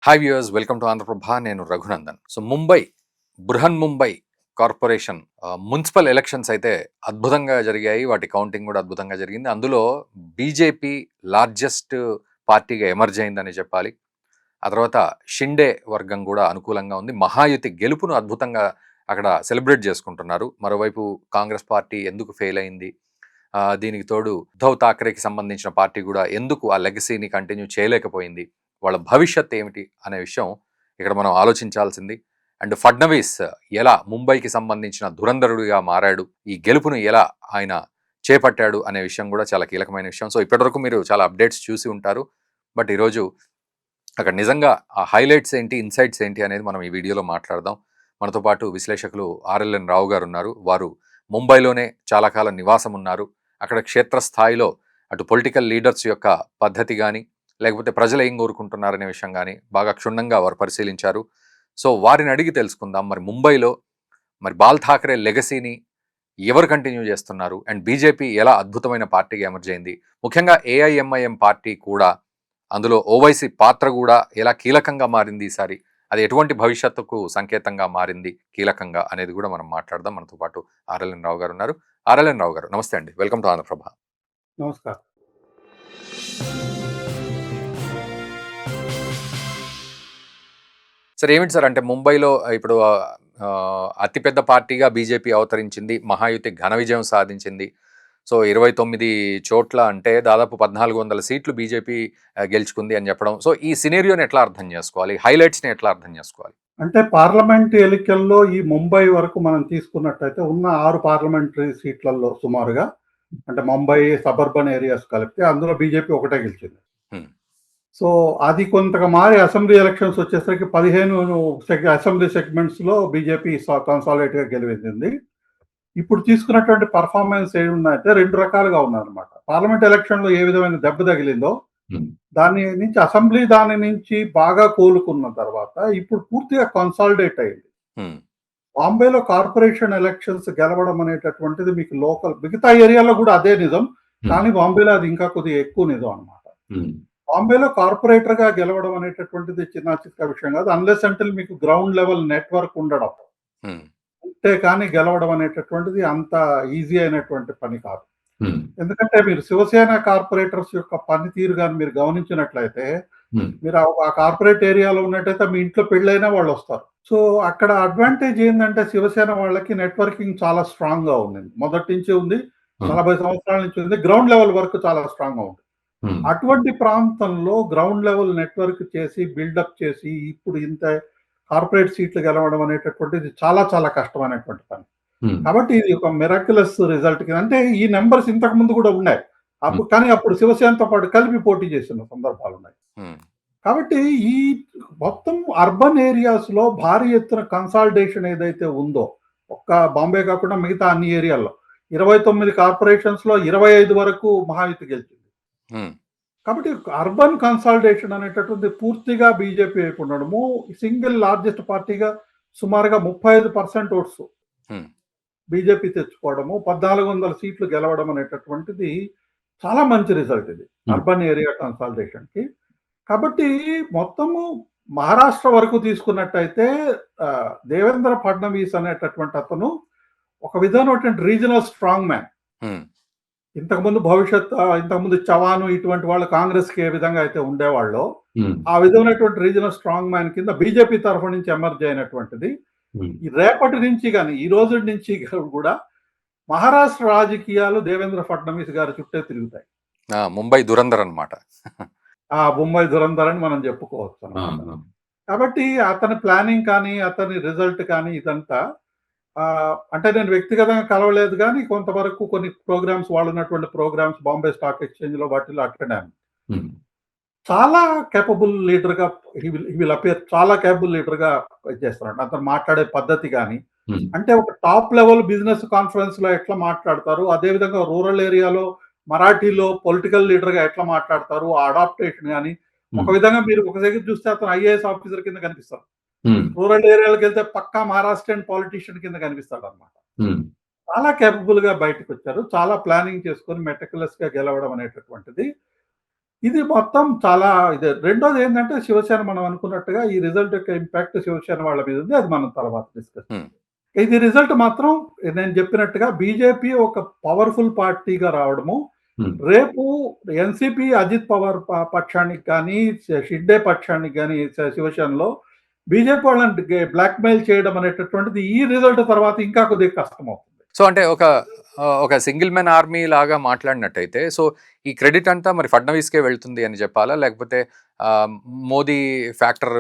Hi viewers, welcome to Andhra Prabha. నేను Raghunandan. So Brihan Mumbai corporation municipal elections అయితే అద్భుతంగా జరిగాయి. వాటి కౌంటింగ్ కూడా అద్భుతంగా జరిగింది. అందులో బీజేపీ లార్జెస్ట్ పార్టీగా ఎమర్జ్ అయిందని చెప్పాలి. ఆ తర్వాత షిండే వర్గం కూడా అనుకూలంగా ఉంది. మహాయుతి గెలుపును అద్భుతంగా అక్కడ సెలబ్రేట్ చేసుకుంటున్నారు. మరోవైపు కాంగ్రెస్ పార్టీ ఎందుకు ఫెయిల్ అయింది, దీనికి తోడు ఉద్ధవ్ ఠాక్రేకి సంబంధించిన పార్టీ కూడా ఎందుకు ఆ లెగసీని కంటిన్యూ చేయలేకపోయింది, వాళ్ళ భవిష్యత్ ఏమిటి అనే విషయం ఇక్కడ మనం ఆలోచించాల్సింది. అండ్ ఫడ్నవీస్ ఎలా ముంబైకి సంబంధించిన ధురంధరుడిగా మారాడు, ఈ గెలుపును ఎలా ఆయన చేపట్టాడు అనే విషయం కూడా చాలా కీలకమైన విషయం. సో ఇప్పటివరకు మీరు చాలా అప్డేట్స్ చూసి ఉంటారు. బట్ ఈరోజు అక్కడ నిజంగా ఆ హైలైట్స్ ఏంటి, ఇన్సైట్స్ ఏంటి అనేది మనం ఈ వీడియోలో మాట్లాడదాం. మనతో పాటు విశ్లేషకులు ఆర్ఎల్ఎన్ రావు గారు ఉన్నారు. వారు ముంబైలోనే చాలా కాలం నివాసం ఉన్నారు. అక్కడ క్షేత్రస్థాయిలో అటు పొలిటికల్ లీడర్స్ యొక్క పద్ధతి కానీ, లేకపోతే ప్రజలు ఏం కోరుకుంటున్నారనే విషయం కానీ బాగా క్షుణ్ణంగా వారు పరిశీలించారు. సో వారిని అడిగి తెలుసుకుందాం, మరి ముంబైలో మరి బాల్ ఠాక్రే లెగసీని ఎవరు కంటిన్యూ చేస్తున్నారు, అండ్ బీజేపీ ఎలా అద్భుతమైన పార్టీగా ఎమర్జ్ అయింది, ముఖ్యంగా ఏఐఎంఐఎం పార్టీ కూడా అందులో ఓవైసీ పాత్ర కూడా ఎలా కీలకంగా మారింది ఈసారి, అది ఎటువంటి భవిష్యత్తుకు సంకేతంగా మారింది కీలకంగా అనేది కూడా మనం మాట్లాడదాం. మనతో పాటు ఆర్ఎల్ఎన్ రావు గారు ఉన్నారు. ఆర్ఎల్ఎన్ రావు గారు, నమస్తే అండి, వెల్కమ్ టు ఆంధ్రప్రభ. నమస్కారం. సార్ ఏమిటి సార్, అంటే ముంబైలో ఇప్పుడు అతిపెద్ద పార్టీగా బీజేపీ అవతరించింది, మహాయుతి ఘన విజయం సాధించింది. సో 29 చోట్ల అంటే దాదాపు 1400 సీట్లు బీజేపీ గెలుచుకుంది అని చెప్పడం. సో ఈ సినేరియోని ఎట్లా అర్థం చేసుకోవాలి, హైలైట్స్ని ఎట్లా అర్థం చేసుకోవాలి? అంటే పార్లమెంట్ ఎన్నికల్లో ఈ ముంబై వరకు మనం తీసుకున్నట్టయితే ఉన్న 6 పార్లమెంటరీ సీట్లలో సుమారుగా, అంటే ముంబై సబర్బన్ ఏరియాస్ కలిపితే అందులో బీజేపీ ఒకటే గెలిచింది. సో అది కొంతగా మారి అసెంబ్లీ ఎలక్షన్స్ వచ్చేసరికి 15 అసెంబ్లీ సెగ్మెంట్స్లో బీజేపీ కన్సాలిడేట్గా గెలిచింది. ఇప్పుడు తీసుకున్నటువంటి పర్ఫార్మెన్స్ ఏముందంటే 2 రకాలుగా ఉన్నారనమాట. పార్లమెంట్ ఎలక్షన్లో ఏ విధమైన దెబ్బ తగిలిందో దాని నుంచి అసెంబ్లీ దాని నుంచి బాగా కోలుకున్న తర్వాత ఇప్పుడు పూర్తిగా కన్సాలిడేట్ అయింది. బాంబేలో కార్పొరేషన్ ఎలక్షన్స్ గెలవడం అనేటటువంటిది మీకు లోకల్ మిగతా ఏరియాలో కూడా అదే నిజం, కానీ బాంబేలో అది ఇంకా కొద్దిగా ఎక్కువ నిజం అనమాట. బాంబేలో కార్పొరేటర్ గా గెలవడం అనేటటువంటిది చిన్న విషయం కాదు, అన్లెస్ అంటే మీకు గ్రౌండ్ లెవెల్ నెట్వర్క్ ఉండడం ఉంటే కానీ గెలవడం అనేటటువంటిది అంత ఈజీ అయినటువంటి పని కాదు. ఎందుకంటే మీరు శివసేన కార్పొరేటర్స్ యొక్క పనితీరు కానీ మీరు గమనించినట్లయితే, మీరు ఆ కార్పొరేట్ ఏరియాలో ఉన్నట్టయితే మీ ఇంట్లో పెళ్ళైనా వాళ్ళు వస్తారు. సో అక్కడ అడ్వాంటేజ్ ఏంటంటే శివసేన వాళ్ళకి నెట్వర్కింగ్ చాలా స్ట్రాంగ్ గా ఉంది, మొదటి నుంచి ఉంది, 40 సంవత్సరాల నుంచి ఉంది, గ్రౌండ్ లెవెల్ వరకు చాలా స్ట్రాంగ్ గా ఉంది. అటువంటి ప్రాంతంలో గ్రౌండ్ లెవెల్ నెట్వర్క్ చేసి బిల్డప్ చేసి ఇప్పుడు ఇంత కార్పొరేట్ సీట్లు గెలవడం అనేటటువంటిది చాలా చాలా కష్టమైనటువంటి పని. కాబట్టి ఇది ఒక మిరాక్యులస్ రిజల్ట్ కింద, అంటే ఈ నెంబర్స్ ఇంతకు ముందు కూడా ఉన్నాయి అప్పుడు, కానీ అప్పుడు శివసేనతో పాటు కలిపి పోటీ చేసిన సందర్భాలు ఉన్నాయి. కాబట్టి ఈ మొత్తం అర్బన్ ఏరియాస్ లో భారీ ఎత్తున కన్సాలిడేషన్ ఏదైతే ఉందో, ఒక్క బాంబే కాకుండా మిగతా అన్ని ఏరియాల్లో 29 కార్పొరేషన్స్ లో 25 వరకు మహాయుతి గెలిచింది. కాబట్టి అర్బన్ కన్సాలిడేషన్ అనేటటువంటి పూర్తిగా బీజేపీ వైపు ఉండడము, సింగిల్ లార్జెస్ట్ పార్టీగా సుమారుగా 35% ఓట్స్ బీజేపీ తెచ్చుకోవడము, 1400 సీట్లు గెలవడం అనేటటువంటిది చాలా మంచి రిజల్ట్ ఇది అర్బన్ ఏరియా కన్సాలిడేషన్ కి. కాబట్టి మొత్తము మహారాష్ట్ర వరకు తీసుకున్నట్టయితే దేవేంద్ర ఫడ్నవీస్ అనేటటువంటి అతను ఒక విధమైనటువంటి రీజనల్ స్ట్రాంగ్ మ్యాన్. ఇంతకుముందు చవాను ఇటువంటి వాళ్ళు కాంగ్రెస్ కి ఏ విధంగా అయితే ఉండేవాళ్ళో ఆ విధమైనటువంటి రీజనల్ స్ట్రాంగ్ మ్యాన్ కింద బీజేపీ తరఫు నుంచి ఎమర్జ్ అయినటువంటిది. ఈ రేపటి నుంచి కానీ ఈ రోజు నుంచి కూడా మహారాష్ట్ర రాజకీయాలు దేవేంద్ర ఫడ్నవీస్ గారి చుట్టే తిరుగుతాయి. ముంబై దురంధర్ అనమాట. ముంబై దురంధర్ అని మనం చెప్పుకోవచ్చు అన్నమాట. కాబట్టి అతని ప్లానింగ్ కానీ అతని రిజల్ట్ కానీ ఇదంతా, అంటే నేను వ్యక్తిగతంగా కలవలేదు కానీ కొంతవరకు కొన్ని ప్రోగ్రామ్స్, వాళ్ళు ఉన్నటువంటి ప్రోగ్రామ్స్ బాంబే స్టాక్ ఎక్స్చేంజ్ లో వాటిలో అటెండ్ అయ్యాను. చాలా కేపబుల్ లీడర్ గా చాలా కేపబుల్ లీడర్ గా చేస్తున్నాడు. అతను మాట్లాడే పద్ధతి కానీ, అంటే ఒక టాప్ లెవెల్ బిజినెస్ కాన్ఫరెన్స్ లో ఎట్లా మాట్లాడతారు, అదే విధంగా రూరల్ ఏరియాలో మరాఠీలో పొలిటికల్ లీడర్ గా ఎట్లా మాట్లాడతారు, ఆ అడాప్టేషన్ కానీ ఒక విధంగా మీరు ఒక దగ్గర చూస్తే అతను ఐఏఎస్ ఆఫీసర్ కింద కనిపిస్తారు, రూరల్ ఏరియాలకు వెళ్తే పక్కా మహారాష్ట్రన్ పాలిటీషియన్ కింద కనిపిస్తాడు అనమాట. చాలా కేపబుల్ గా బయటకు వచ్చారు, చాలా ప్లానింగ్ చేసుకొని మెటిక్యులస్ గా గెలవడం అనేటటువంటిది. ఇది మొత్తం చాలా ఇదే. రెండోది ఏంటంటే శివసేన మనం అనుకున్నట్టుగా ఈ రిజల్ట్ యొక్క ఇంపాక్ట్ శివసేన వాళ్ళ మీద ఉంది. అది మనం తర్వాత డిస్కస్ హ్మ్. చేద్దాం. ఇది రిజల్ట్ మాత్రం నేను చెప్పినట్టుగా బీజేపీ ఒక పవర్‌ఫుల్ పార్టీగా రావడము, హ్మ్. రేపు ఎన్‌సీపీ అజిత్ పవార్ పక్షానికి గాని, షిండే పక్షానికి గాని శివసేనలో బీజేపీ వాళ్ళని బ్లాక్‌మెయిల్ చేయడం అనేటటువంటిది ఈ రిజల్ట్ తర్వాత ఇంకా కొద్దిగా కష్టమవుతుంది. సో అంటే ఒక సింగిల్ మ్యాన్ ఆర్మీ లాగా మాట్లాడినట్టయితే సో ఈ క్రెడిట్ అంతా మరి ఫడ్నవీస్‌కే వెళ్తుంది అని చెప్పాలా? లేకపోతే మోదీ ఫ్యాక్టర్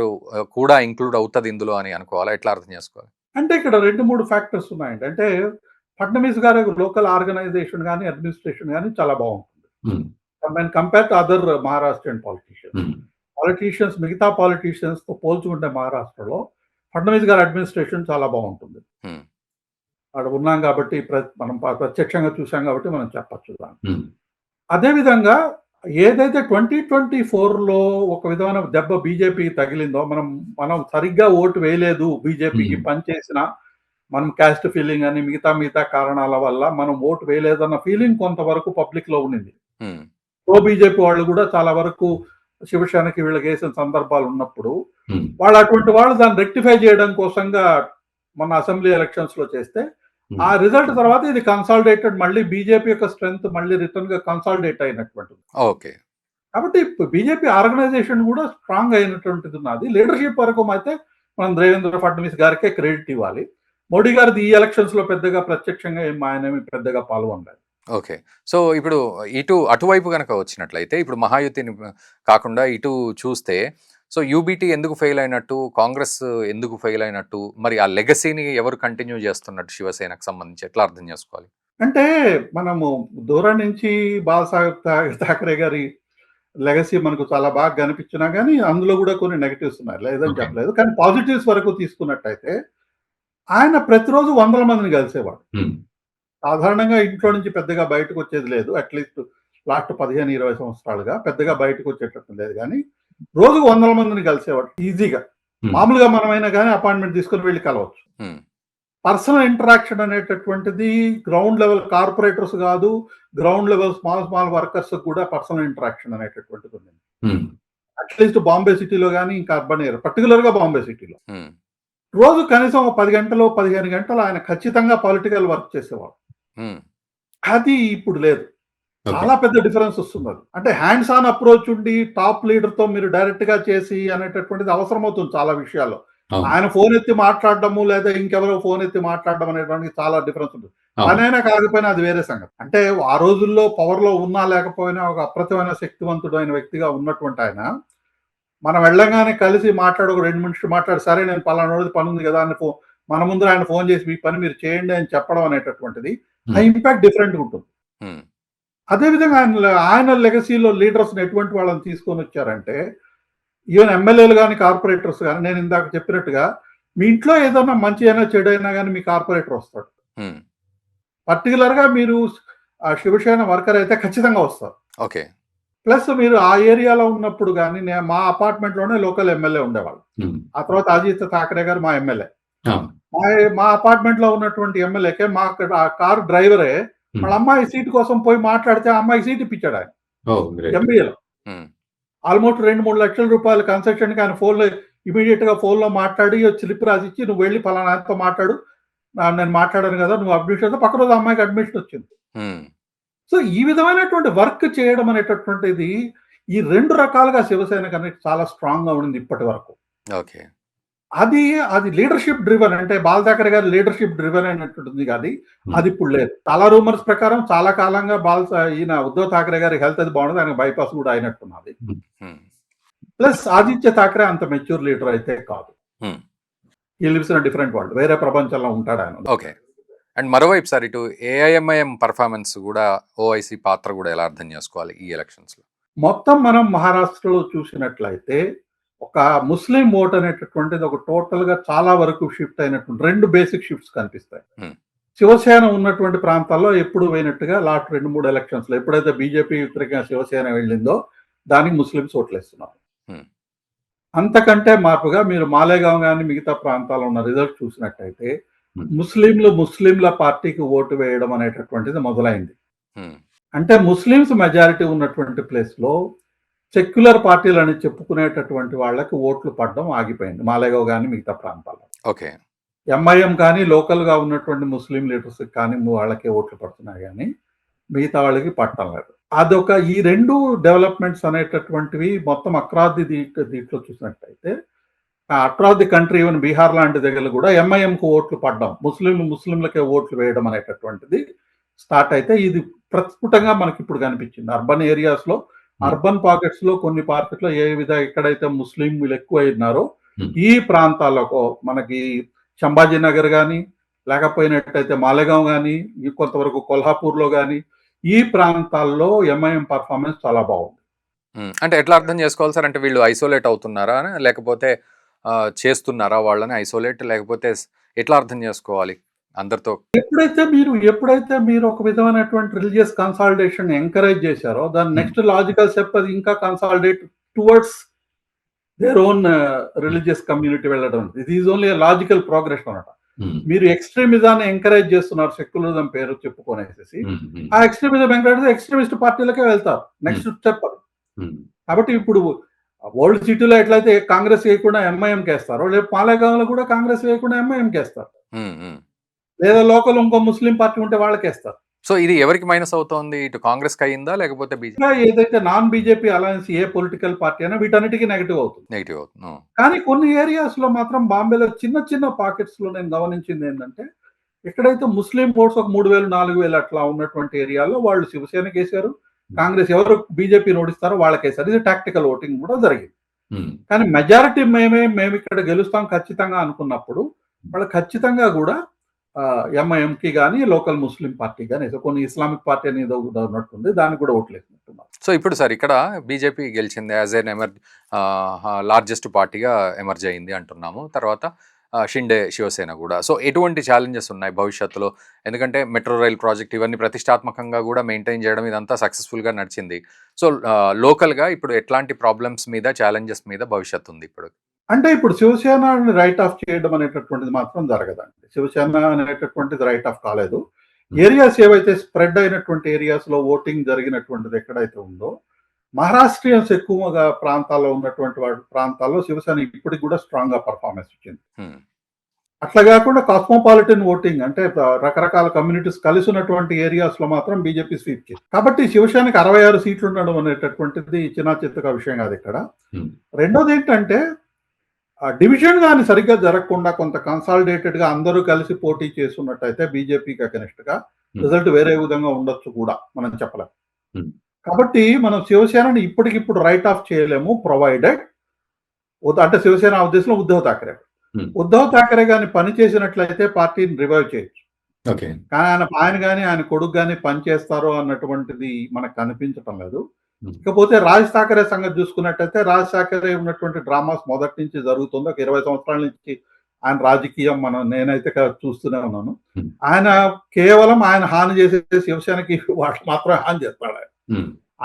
కూడా ఇంక్లూడ్ అవుతది ఇందులో అని అనుకోవాలా? ఎట్లా అర్థం చేసుకోవాలి? అంటే ఇక్కడ 2, 3 ఫ్యాక్టర్స్ ఉన్నాయండి. అంటే ఫడ్నవీస్ గారి లోకల్ ఆర్గనైజేషన్ గాని, అడ్మినిస్ట్రేషన్ గాని చాలా బావుంటుంది. హ్మ్. When compare to other Maharashtrian politicians. హ్మ్. మిగతా పాలిటీషియన్స్‌తో పోల్చుకుంటే మహారాష్ట్రలో ఫడ్నవీస్ గారి అడ్మినిస్ట్రేషన్ చాలా బావుంటుంది. హ్మ్. అక్కడ ఉన్నాం కాబట్టి మనం ప్రత్యక్షంగా చూసాం కాబట్టి మనం చెప్పొచ్చు దాన్ని. హ్మ్. అదే విధంగా ఏదైతే 2024లో ఒక విధమైన దెబ్బ బీజేపీకి తగిలిందో, మనం సరిగ్గా ఓటు వేయలేదు బీజేపీకి పనిచేసిన మనం క్యాస్ట్ ఫీలింగ్ అని మిగతా కారణాల వల్ల మనం ఓటు వేయలేదన్న ఫీలింగ్ కొంతవరకు పబ్లిక్‌లో ఉండింది. హ్మ్. ప్రో బీజేపీ వాళ్ళు కూడా చాలా వరకు శివసేనకి వీళ్ళకేసిన సందర్భాలు ఉన్నప్పుడు, హ్మ్. అటువంటి వాళ్ళు దాన్ని రెక్టిఫై చేయడం కోసంగా మొన్న అసెంబ్లీ ఎలక్షన్స్‌లో చేస్తే, ఆ రిజల్ట్ తర్వాత ఇది కన్సాలిడేటెడ్ మళ్ళీ బీజేపీ యొక్క స్ట్రెంగ్త్ మళ్ళీ రిటర్న్‌గా కన్సాలిడేట్ అయినటువంటిది. ఓకే. కాబట్టి బీజేపీ ఆర్గనైజేషన్ కూడా స్ట్రాంగ్ అయినటువంటిది ఉన్నది. లీడర్‌షిప్ వరకు అయితే మనం దేవేంద్ర ఫడ్నవీస్ గారికే క్రెడిట్ ఇవ్వాలి. మోడీ గారిది ఈ ఎలక్షన్స్‌లో పెద్దగా ప్రత్యక్షంగా ఆయనేమి పెద్దగా పాల్గొనలేదు. ఓకే. సో ఇప్పుడు అటువైపు గనక వచ్చినట్లయితే ఇప్పుడు మహాయుతిని కాకుండా ఇటు చూస్తే సో యూబీటీ ఎందుకు ఫెయిల్ అయినట్టు? కాంగ్రెస్ ఎందుకు ఫెయిల్ అయినట్టు? మరి ఆ లెగసీని ఎవరు కంటిన్యూ చేస్తున్నట్టు శివసేనకు సంబంధించి ఎట్లా అర్థం చేసుకోవాలి? అంటే మనము దూరం నుంచి బాలసాహెబ్ ఠాకరే గారి లెగసీ మనకు చాలా బాగా కనిపించినా గానీ, అందులో కూడా కొన్ని నెగెటివ్స్ ఉన్నాయి. లేదని ఓకే. చెప్పలేదు. కానీ పాజిటివ్స్ వరకు తీసుకున్నట్టయితే, ఆయన ప్రతిరోజు వందల మందిని కలిసేవాడు. హ్మ్. సాధారణంగా ఇంట్లో నుంచి పెద్దగా బయటకొచ్చేది లేదు. అట్‌లీస్ట్ లాస్ట్ 15, 20 సంవత్సరాలుగా పెద్దగా బయటకొచ్చేటట్టు లేదు గానీ, రోజుకు వందల మందిని కలిసేవాడు ఈజీగా. హ్మ్. మామూలుగా మనమైనా గానీ అపాయింట్‌మెంట్ తీసుకొని వెళ్లి కలవచ్చు. హ్మ్. పర్సనల్ ఇంటరాక్షన్ అనేటటువంటిది గ్రౌండ్ లెవెల్ కార్పొరేటర్స్ గాదు, గ్రౌండ్ లెవెల్ స్మాల్ వర్కర్స్ కూడా పర్సనల్ ఇంటరాక్షన్ అనేటటువంటిది ఉంది. హ్మ్. అట్‌లీస్ట్ బాంబే సిటీలో గాని, ఇంకా అర్బన్ ఏరియా పర్టిక్యులర్‌గా బాంబే సిటీలో. హ్మ్. రోజు కనీసం ఒక 10 గంటలు, 15 గంటలు ఆయన ఖచ్చితంగా పొలిటికల్ వర్క్ చేసేవాడు. హ్మ్. అది ఇప్పుడు లేదు. ఓకే. చాలా పెద్ద డిఫరెన్స్ వస్తుందది. అంటే హ్యాండ్స్ ఆన్ అప్రోచ్ ఉండి టాప్ లీడర్‌తో మీరు డైరెక్ట్‌గా చేసి అనేటటువంటిది అవసరమవుతుంది చాలా విషయాల్లో. అవును. ఆయన ఫోన్ ఎత్తి మాట్లాడడము, లేదా ఇంకెవరో ఫోన్ ఎత్తి మాట్లాడడం అనేటువంటిది చాలా డిఫరెన్స్ ఉంటుంది. అవును. పనైనా కాకపోయినా అది వేరే సంగతి. అంటే ఆ రోజుల్లో పవర్‌లో ఉన్నా లేకపోయినా ఒక అప్రతిమైన శక్తివంతుడైన వ్యక్తిగా ఉన్నటువంటి ఆయన, మనం వెళ్ళంగానే కలిసి మాట్లాడి ఒక 2 నిమిషాలు మాట్లాడి, సరే నేను పలానోడిది పనుంది గదా! అని మన ముందర ఆయన ఫోన్ చేసి మీ పని మీరు చేయండి అని చెప్పడం అనేటటువంటిది ఆ హ్మ్. ఇంపాక్ట్ డిఫరెంట్‌గా ఉంటుంది. హ్మ్. అదే విధంగా ఆయన లెగసీలో లీడర్స్‌ని ఎటువంటి వాళ్ళని తీసుకొనొచ్చారంటే, ఈవెన్ ఎమ్మెల్యేలు గాని, కార్పొరేటర్స్ గాని నేను ఇందాక చెప్పినట్టుగా మీ ఇంట్లో ఏదన్నా మంచి అయినా, చెడైనా గాని మీ కార్పొరేటర్ వస్తాడు. హ్మ్. పర్టిక్యులర్‌గా మీరు శివసేన వర్కర్ అయితే ఖచ్చితంగా వస్తారు. ఓకే. ప్లస్ మీరు ఆ ఏరియాలో ఉన్నప్పుడు గాని మా అపార్ట్మెంట్‌లోనే లోకల్ ఎమ్మెల్యే ఉండేవాళ్ళు. హ్మ్. ఆ తర్వాత అజిత్ ఠాకరే గారు మా ఎమ్మెల్యే. అవును. మా అపార్ట్మెంట్‌లో ఉన్నటువంటి ఎమ్మెల్యేకే ఆ కారు డ్రైవరే హ్మ్. వాళ్ళ అమ్మాయి సీట్ కోసం పోయి మాట్లాడితే ఆ అమ్మాయికి సీట్ ఇప్పించాడు ఆయన. ఓహ్! గ్రేట్. ఎంబీఏలో. హ్మ్. ఆల్‌మోస్ట్ 2, 3 లక్షల రూపాయలు కన్సెషన్‌కి ఆయన ఇమ్మీడియేట్‌గా ఫోన్‌లో మాట్లాడి స్లిప్ రాసిచ్చి నువ్వు వెళ్లి పలానా ఆయనతో మాట్లాడు. నేను మాట్లాడాను కదా! నువ్వు అడ్మిషన్ అయితే పక్క రోజు ఆ అమ్మాయికి అడ్మిషన్ వచ్చింది. హ్మ్. సో, ఈ విధమైనటువంటి వర్క్ చేయడం అనేటటువంటిది ఈ 2 రకాలుగా శివసేనకనేది చాలా స్ట్రాంగ్‌గా ఉండింది ఇప్పటి వరకు. ఓకే. అది లీడర్‌షిప్ డ్రివెన్ అంటే బాల్ ఠాకరే గారి లీడర్‌షిప్ డ్రివెన్ అయినటువంటిది గాది. హ్మ్. అది ఇప్పుడు లేదు. చాలా రూమర్స్ ప్రకారం చాలా కాలంగా ఈయన ఉద్ధవ్ ఠాకరే గారి హెల్త్ అది బాగుండదు. ఆయనకు బైపాస్ కూడా అయినట్టున్నది. హ్మ్. ప్లస్ ఆదిత్య ఠాకరే అంత మెచ్యూర్ లీడర్ అయితే కాదు. Hmm. He lives in a different world. వేరే ప్రపంచంలో ఉంటాడాయన. ఓకే. అండ్ మరోవైపు సార్ ఇటు ఏఐఎంఐఎం పెర్ఫార్మన్స్ గూడా ఓవైసీ పాత్ర గూడా ఎలా అర్థం చేసుకోవాలి ఈ ఎలక్షన్స్‌లో? మొత్తం మనం మహారాష్ట్రలో చూసినట్లయితే ఒక ముస్లిం ఓట్ అనేటటువంటిది ఒక టోటల్‌గా చాలా వరకు షిఫ్ట్ అయినటువంటి 2 బేసిక్ షిఫ్ట్స్ కనిపిస్తాయి. హ్మ్. శివసేన ఉన్నటువంటి ప్రాంతాల్లో ఎప్పుడు పోయినట్టుగా లాస్ట్ 2, 3 ఎలక్షన్స్‌లో ఎప్పుడైతే బీజేపీ వ్యతిరేకంగా శివసేన వెళ్ళిందో దానికి ముస్లిమ్స్ ఓట్లేస్తున్నారు. హ్మ్. అంతకంటే మార్పుగా మీరు మాలేగావ్ గాని, మిగతా ప్రాంతాల్లో ఉన్న రిజల్ట్ చూసినట్టయితే హ్మ్. ముస్లింల పార్టీకి ఓటు వేయడం అనేటటువంటిది మొదలైంది. హ్మ్. అంటే ముస్లిమ్స్ మెజారిటీ ఉన్నటువంటి ప్లేస్‌లో సెక్యులర్ పార్టీలని చెప్పుకునేటటువంటి వాళ్ళకి ఓట్లు పడడం ఆగిపోయింది మాలేగావ్ కానీ మిగతా ప్రాంతాల్లో. ఓకే. ఎంఐఎం కానీ లోకల్గా ఉన్నటువంటి ముస్లిం లీడర్స్ కానీ వాళ్ళకే ఓట్లు పడుతున్నాయి కానీ మిగతా వాళ్ళకి పట్టడం లేదు. అదొక ఈ 2 డెవలప్మెంట్స్ అనేటటువంటివి మొత్తం అక్రాస్ ది దీంట్లో చూసినట్టయితే across the country even Bihar లాంటి దగ్గర కూడా ఎంఐఎంకు ఓట్లు పడ్డం, ముస్లింలకే ఓట్లు వేయడం అనేటటువంటిది స్టార్ట్ అయితే ఇది ప్రస్ఫుటంగా మనకి ఇప్పుడు కనిపించింది. అర్బన్ ఏరియాస్లో, అర్బన్ పాకెట్స్లో కొన్ని పాకెట్లో ఏ విధంగా ఎక్కడైతే ముస్లింలు ఎక్కువ ఉన్నారో ఈ ప్రాంతాల్లో మనకి సంభాజీనగర్ కానీ లేకపోయినట్టయితే మాలేగావ్ కానీ కొంతవరకు కొల్హాపూర్లో కానీ ఈ ప్రాంతాల్లో ఎంఐఎం పర్ఫార్మెన్స్ చాలా బాగుంది. అంటే ఎట్లా అర్థం చేసుకోవాలి సార్? అంటే వీళ్ళు ఐసోలేట్ అవుతున్నారా లేకపోతే చేస్తున్నారా వాళ్ళని ఐసోలేట్, లేకపోతే ఎట్లా అర్థం చేసుకోవాలి అందరితో? ఎప్పుడైతే మీరు ఒక విధమైనటువంటి రిలీజియస్ కన్సాలిడేషన్ ఎంకరేజ్ చేశారో దాని నెక్స్ట్ లాజికల్ స్టెప్ అది ఇంకా consolidate towards their own religious community వెళ్ళడం. ఇది ఈజ్ ఓన్లీ లాజికల్ ప్రోగ్రెషన్ అన్నమాట. మీరు ఎక్స్ట్రీమిజాన్ని ఎంకరేజ్ చేస్తున్నారు సెక్యులరిజం పేరు చెప్పుకొనేసి, ఆ ఎక్స్ట్రీమిజం ఎంకరేజ్ ఎక్స్ట్రీమిస్ట్ పార్టీలకే వెళ్తారు నెక్స్ట్ స్టెప్ అది. కాబట్టి ఇప్పుడు ఓల్డ్ సిటీలో ఎట్లయితే కాంగ్రెస్ వేయకుండా ఎంఐఎం కేస్తారో రేపు మాలేగావ్లో కూడా కాంగ్రెస్ వేయకుండా ఎంఐఎం కేస్తారు, లేదా లోకల్ ఇంకో ముస్లిం పార్టీ ఉంటే వాళ్ళకేస్తారు. సో ఇది ఎవరికి మైనస్ అవుతోంది? ఇటు కాంగ్రెస్ కి అయిందా లేకపోతే ఏదైతే నాన్ బీజేపీ అలయన్స్ ఏ పొలిటికల్ పార్టీ అయినా వీటన్నిటికీ నెగిటివ్ అవుతుంది. కానీ కొన్ని ఏరియాస్ లో మాత్రం బాంబేలో చిన్న పాకెట్స్ లో నేను గమనించింది ఏంటంటే ఎక్కడైతే ముస్లిం ఓట్స్ ఒక 3,000 4,000 అట్లా ఉన్నటువంటి ఏరియాలో వాళ్ళు శివసేనకి వేశారు, కాంగ్రెస్ ఎవరు బీజేపీ ఓడిస్తారో వాళ్ళకేసారు. ఇది టాక్టికల్ ఓటింగ్ కూడా జరిగింది. కానీ మెజారిటీ మేము ఇక్కడ గెలుస్తాం ఖచ్చితంగా అనుకున్నప్పుడు వాళ్ళు ఖచ్చితంగా కూడా ఎంఐఎంకి కానీ లోకల్ ముస్లిం పార్టీ కానీ కొన్ని ఇస్లామిక్ పార్టీ అనేది ఉన్నట్టుంది దానికి కూడా ఓట్లు వేసినట్టున్నారు. సో ఇప్పుడు సార్ ఇక్కడ బీజేపీ గెలిచింది, యాజ్ ఎన్ లార్జెస్ట్ పార్టీగా ఎమర్జ్ అయింది అంటున్నాము. తర్వాత షిండే శివసేన కూడా. సో ఎటువంటి ఛాలెంజెస్ ఉన్నాయి భవిష్యత్తులో? ఎందుకంటే మెట్రో రైల్ ప్రాజెక్ట్ ఇవన్నీ ప్రతిష్టాత్మకంగా కూడా మెయింటైన్ చేయడం ఇదంతా సక్సెస్ఫుల్గా నడిచింది. సో లోకల్గా ఇప్పుడు ఎట్లాంటి ప్రాబ్లమ్స్ మీద, ఛాలెంజెస్ మీద భవిష్యత్తు ఉంది ఇప్పుడు? అంటే ఇప్పుడు శివసేన రైట్ ఆఫ్ చేయడం అనేటటువంటిది మాత్రం జరగదండి. శివసేన అనేటటువంటిది రైట్ ఆఫ్ కాలేదు. ఏరియాస్ ఏవైతే స్ప్రెడ్ అయినటువంటి ఏరియాస్ లో ఓటింగ్ జరిగినటువంటిది ఎక్కడైతే ఉందో మహారాష్ట్రియన్స్ ఎక్కువగా ప్రాంతాల్లో ఉన్నటువంటి ప్రాంతాల్లో శివసేన ఇప్పటికి కూడా స్ట్రాంగ్ గా పర్ఫార్మెన్స్ ఇచ్చింది. అట్లా కాకుండా కాస్మోపాలిటన్ ఓటింగ్ అంటే రకరకాల కమ్యూనిటీస్ కలిసి ఉన్నటువంటి ఏరియాస్ లో మాత్రం బీజేపీ స్వీప్ చేసింది. కాబట్టి శివసేనకి 66 సీట్లు ఉండడం అనేటటువంటిది చిన్న చిత్తగా విషయం కాదు ఇక్కడ. రెండోది ఏంటంటే డివిజన్ కానీ సరిగ్గా జరగకుండా కొంత కన్సాలిడేటెడ్ గా అందరూ కలిసి పోటీ చేస్తున్నట్టయితే బీజేపీకి అగెనిస్ట్ గా రిజల్ట్ వేరే విధంగా ఉండొచ్చు కూడా మనం చెప్పలేము. కాబట్టి మనం శివసేనని ఇప్పటికిప్పుడు రైట్ ఆఫ్ చేయలేము, ప్రొవైడెడ్ అంటే శివసేన ఉద్దేశంలో ఉద్ధవ్ ఠాకరే కానీ పని చేసినట్లయితే పార్టీని రివైవ్ చేయొచ్చు. కానీ ఆయన కానీ ఆయన కొడుకు కానీ పని చేస్తారో అన్నటువంటిది మనకు కనిపించటం లేదు. ఇకపోతే రాజ్ ఠాకరే సంగతి చూసుకున్నట్టయితే రాజ్ ఠాకరే ఉన్నటువంటి డ్రామాస్ మొదటి నుంచి జరుగుతుంది. ఒక 20 సంవత్సరాల నుంచి ఆయన రాజకీయం నేనైతే చూస్తూనే ఉన్నాను. ఆయన కేవలం ఆయన హాని చేసే శివసేనకి వాటి మాత్రమే హాని చేస్తాడు.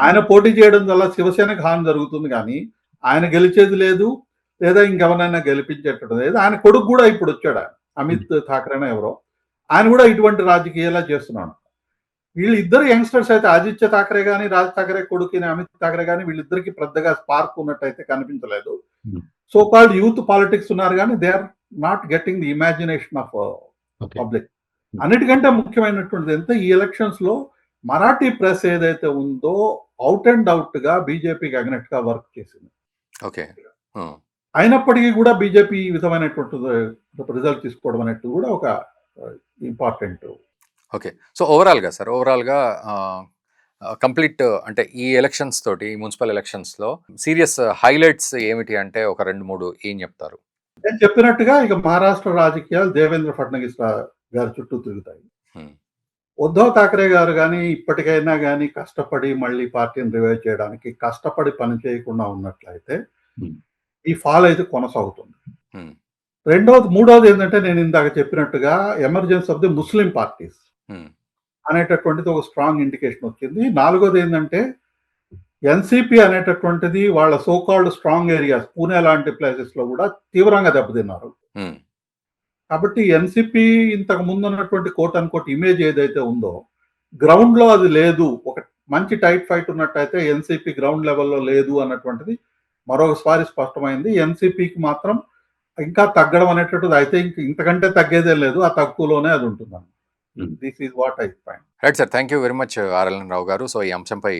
ఆయన పోటీ చేయడం వల్ల శివసేనకి హాని జరుగుతుంది కానీ ఆయన గెలిచేది లేదు, లేదా ఇంకెవరైనా గెలిపించేటట్టు లేదు. ఆయన కొడుకు కూడా ఇప్పుడు వచ్చాడు, అమిత్ ఠాకరేనా ఎవరో, ఆయన కూడా ఇటువంటి రాజకీయాలా చేస్తున్నాడు. వీళ్ళిద్దరు యంగ్స్టర్స్ అయితే ఆదిత్య ఠాకరే కానీ రాజ్ ఠాకరే కొడుకు అమిత్ ఠాకరే కానీ వీళ్ళిద్దరికి పెద్దగా స్పార్క్ ఉన్నట్టయితే కనిపించలేదు. సో కాల్డ్ యూత్ పాలిటిక్స్ ఉన్నారు కానీ they are not getting the imagination of public. అన్నిటికంటే ముఖ్యమైనటువంటిది ఎంత ఈ ఎలక్షన్స్ లో మరాఠీ ప్రెస్ ఏదైతే ఉందో అవుట్ అండ్ అవుట్ గా బీజేపీకి అగ్నెట్ గా వర్క్ చేసింది. అయినప్పటికీ కూడా బీజేపీ ఈ విధమైనటువంటి రిజల్ట్ తీసుకోవడం అనేది కూడా ఒక ఇంపార్టెంట్. ఓకే. సో ఓవరాల్గా సార్, ఓవరాల్గా కంప్లీట్ అంటే ఈ ఎలక్షన్స్ తోటి, మున్సిపల్ ఎలక్షన్స్లో సీరియస్ హైలైట్స్ ఏమిటి అంటే ఒక 2-3 ఏం చెప్తారు? నేను చెప్పినట్టుగా ఇక మహారాష్ట్ర రాజకీయాలు దేవేంద్ర ఫడ్నవీస్ గారి చుట్టూ తిరుగుతాయి. ఉద్ధవ్ ఠాకరే గారు కానీ ఇప్పటికైనా కానీ కష్టపడి మళ్ళీ పార్టీని రివైవ్ చేయడానికి కష్టపడి పని చేయకుండా ఉన్నట్లయితే ఈ ఫాల్ అయితే కొనసాగుతుంది. మూడోది ఏంటంటే నేను ఇందాక చెప్పినట్టుగా emergence of the Muslim parties అనేటటువంటిది ఒక స్ట్రాంగ్ ఇండికేషన్ వచ్చింది. నాలుగోది ఏంటంటే ఎన్సిపి అనేటటువంటిది వాళ్ళ సోకాల్డ్ స్ట్రాంగ్ ఏరియాస్ పూణే లాంటి ప్లేసెస్ లో కూడా తీవ్రంగా దెబ్బతిన్నారు. కాబట్టి ఎన్సిపి ఇంతకు ముందు ఉన్నటువంటి కోట్ అనుకోట్ ఇమేజ్ ఏదైతే ఉందో గ్రౌండ్ లో అది లేదు. ఒక మంచి టైట్ ఫైట్ ఉన్నట్టయితే ఎన్సీపీ గ్రౌండ్ లెవెల్‌లో లేదు అన్నటువంటిది మరొకసారి స్పష్టమైంది. ఎన్సీపీకి మాత్రం ఇంకా తగ్గడం అనేటటువంటిది అయితే ఇంతకంటే తగ్గేదే లేదు. ఆ తక్కువలోనే అది ఉంటుందన్నమాట. This is what I find. Right sir. Thank you very much RLN Rao గారు. సో, ఈ అంశంపై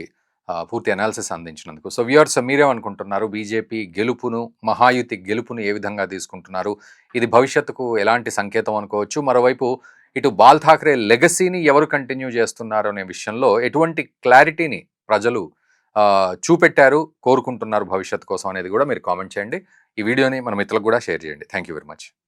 పూర్తి అనాలిసిస్ అందించినందుకు. సో, వ్యూవర్స్ మీరేమనుకుంటున్నారు? బీజేపీ గెలుపును, మహాయుతి గెలుపును ఏ విధంగా తీసుకుంటున్నారు? ఇది భవిష్యత్తుకు ఎలాంటి సంకేతం అనుకోవచ్చు? మరోవైపు ఇటు బాల్ ఠాక్రే లెగసీని ఎవరు కంటిన్యూ చేస్తున్నారు అనే విషయంలో ఎటువంటి క్లారిటీని ప్రజలు చూపెట్టారు, కోరుకుంటున్నారు భవిష్యత్తు కోసం అనేది కూడా మీరు కామెంట్ చేయండి. ఈ వీడియోని మన మిత్రులకు కూడా షేర్ చేయండి. Thank you very much.